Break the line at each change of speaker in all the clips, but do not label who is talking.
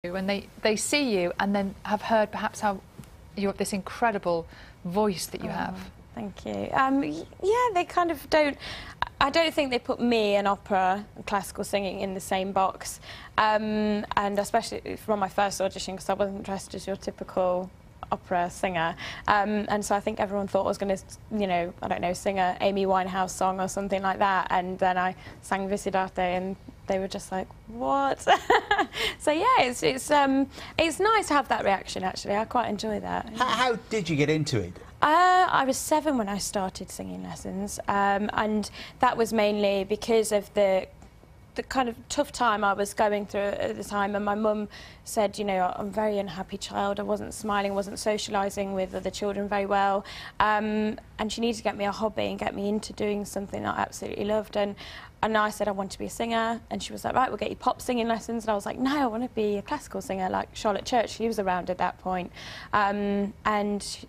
when they see you and then have heard perhaps how you have this incredible voice that you have?
Thank you. Yeah, they kind of don't... I don't think they put me and opera and classical singing in the same box. And especially from my first audition, because I wasn't dressed as your typical opera singer. And so I think everyone thought I was going to, you know, I don't know, sing a Amy Winehouse song or something like that. And then I sang Visidate and they were just like, what? So yeah, it's nice to have that reaction, actually. I quite enjoy that.
How did you get into it?
I was 7 when I started singing lessons, and that was mainly because of the kind of tough time I was going through at the time. And my mum said, you know, I'm a very unhappy child. I wasn't smiling, wasn't socialising with other children very well, and she needed to get me a hobby and get me into doing something I absolutely loved. And I said I want to be a singer, and she was like, right, we'll get you pop singing lessons. And I was like, no, I want to be a classical singer like Charlotte Church. She was around at that point. And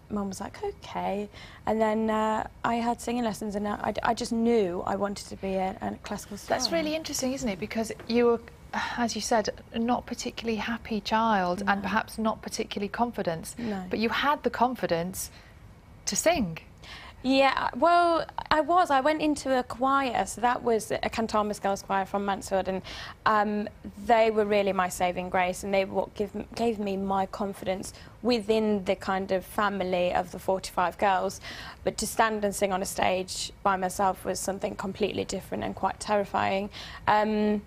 Mum was like, okay. And then I had singing lessons, and I just knew I wanted to be a classical singer.
That's really interesting, isn't it? Because you were, as you said, not particularly happy child, and perhaps not particularly confident.
No. But
you had the confidence to sing.
Yeah, well, I went into a choir, so that was a Cantamus Girls Choir from Mansfield, and they were really my saving grace, and they were what gave me my confidence within the kind of family of the 45 girls. But to stand and sing on a stage by myself was something completely different and quite terrifying. You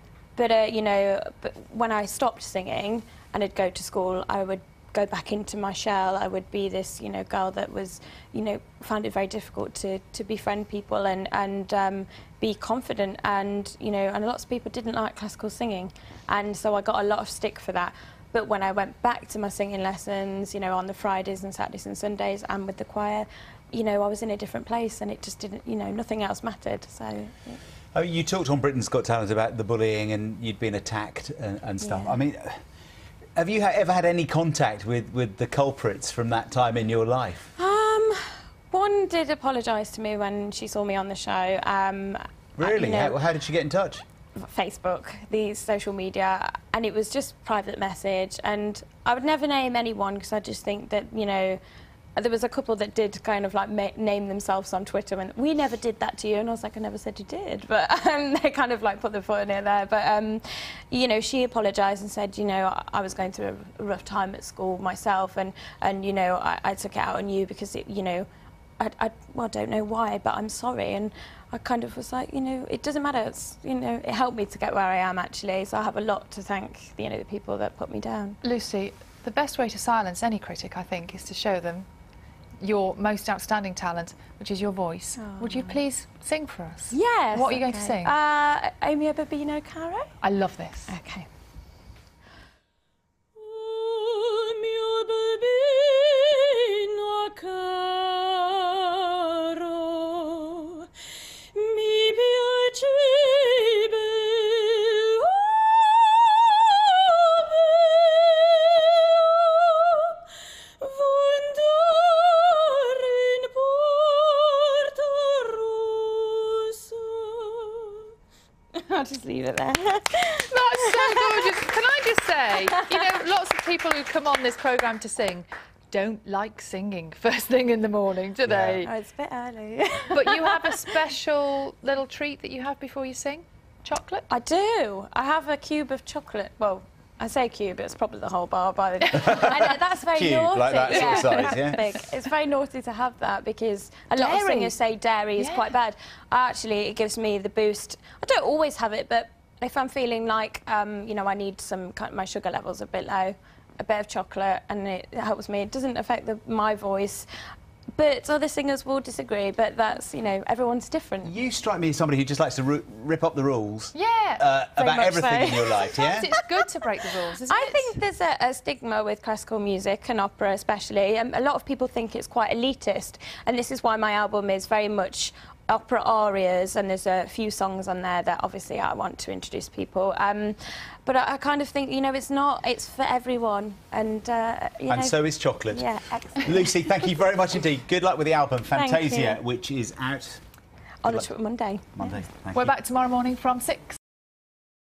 know, but when I stopped singing and I'd go to school, I would go back into my shell. I would be this, you know, girl that was, you know, found it very difficult to befriend people and be confident, and, you know, and lots of people didn't like classical singing, and so I got a lot of stick for that. But when I went back to my singing lessons, you know, on the Fridays and Saturdays and Sundays and with the choir, you know, I was in a different place, and it just didn't, you know, nothing else mattered, so... Yeah.
Oh, you talked on Britain's Got Talent about the bullying and you'd been attacked and stuff. Yeah. I mean, have you ever had any contact with the culprits from that time in your life?
One did apologise to me when she saw me on the show.
Really?
You know,
how did she get in touch?
Facebook, the social media, and it was just private message. And I would never name anyone, because I just think that, you know, there was a couple that did kind of like name themselves on Twitter, and we never did that to you. And I was like, I never said you did. But they kind of like put their foot in it there. But, you know, she apologised and said, you know, I was going through a rough time at school myself, and you know, I took it out on you because, it, you know, well, I don't know why, but I'm sorry. And I kind of was like, you know, it doesn't matter. It's, you know, it helped me to get where I am, actually. So I have a lot to thank, you know, the people that put me down.
Lucy, the best way to silence any critic, I think, is to show them your most outstanding talent, which is your voice. Oh. Would you please sing for us?
Yes.
What are you going to sing?
Amy Babino Caro.
I love this.
Okay. I'll just leave it there.
That's so gorgeous. Can I just say, you know, lots of people who come on this programme to sing don't like singing first thing in the morning, do they?
Yeah. Oh, it's a bit early.
But you have a special little treat that you have before you sing? Chocolate?
I do. I have a cube of chocolate. Well, I say cube, it's probably the whole bar by the and that's very
cube,
naughty.
Like that sort of size, yeah?
Big. It's very naughty to have that, because a lot of singers say dairy is quite bad. Actually, it gives me the boost. I don't always have it, but if I'm feeling like, you know, I need my sugar levels are a bit low, a bit of chocolate, and it helps me. It doesn't affect my voice. But other singers will disagree, but that's, you know, everyone's different.
You strike me as somebody who just likes to rip up the rules.
Yeah.
About everything in your life, yeah?
It's good to break the rules, isn't it?
I think there's a stigma with classical music and opera especially. A lot of people think it's quite elitist, and this is why my album is very much opera arias, and there's a few songs on there that obviously I want to introduce people. But I kind of think, you know, it's not, it's for everyone. And, you know,
so is chocolate.
Yeah, excellent.
Lucy, thank you very much indeed. Good luck with the album, Fantasia, which is out
on Monday.
Monday.
Yeah.
Thank
We're
you.
back tomorrow morning from 6.